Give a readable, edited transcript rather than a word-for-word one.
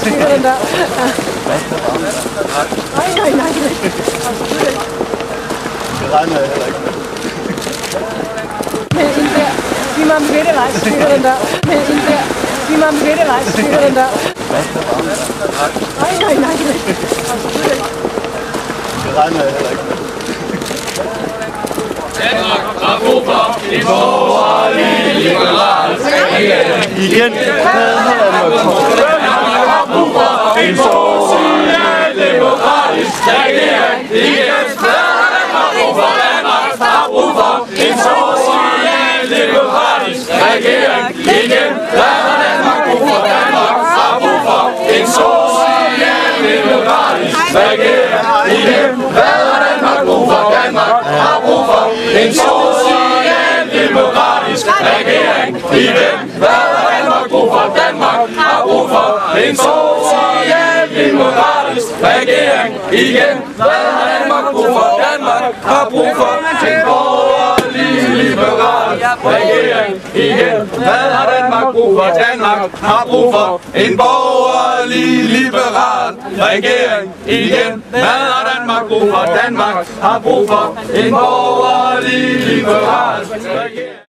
styrer den der. Nej. Det regner jeg heller ikke med. Men ind der. Sig mig om Gættevej, så styrer den der. Men ind der. Sig mig om Gættevej, så styrer den der. Nej. Det regner jeg heller ikke med. Danmark har brug for en borgerlig liberal regering. Igen. Danmark har brug for en social-demokratisk regering. Igen. Danmark har brug for en social-demokratisk regering. Igen. Danmark har brug for en social-demokratisk regering. Igen. Danmark har brug for en social-demokratisk regering. Igen. Hvad har Danmark brug for? Danmark har brug for en social-demokratisk regering. Igen. Hvad har Danmark brug for? Danmark har brug for en borgerlig liberal regering. Igen. Hvad har Danmark brug for? Danmark har brug for en borgerlig liberal regering. Igen. Hvad har Danmark brug for? Danmark har brug for en borgerlig liberal regering.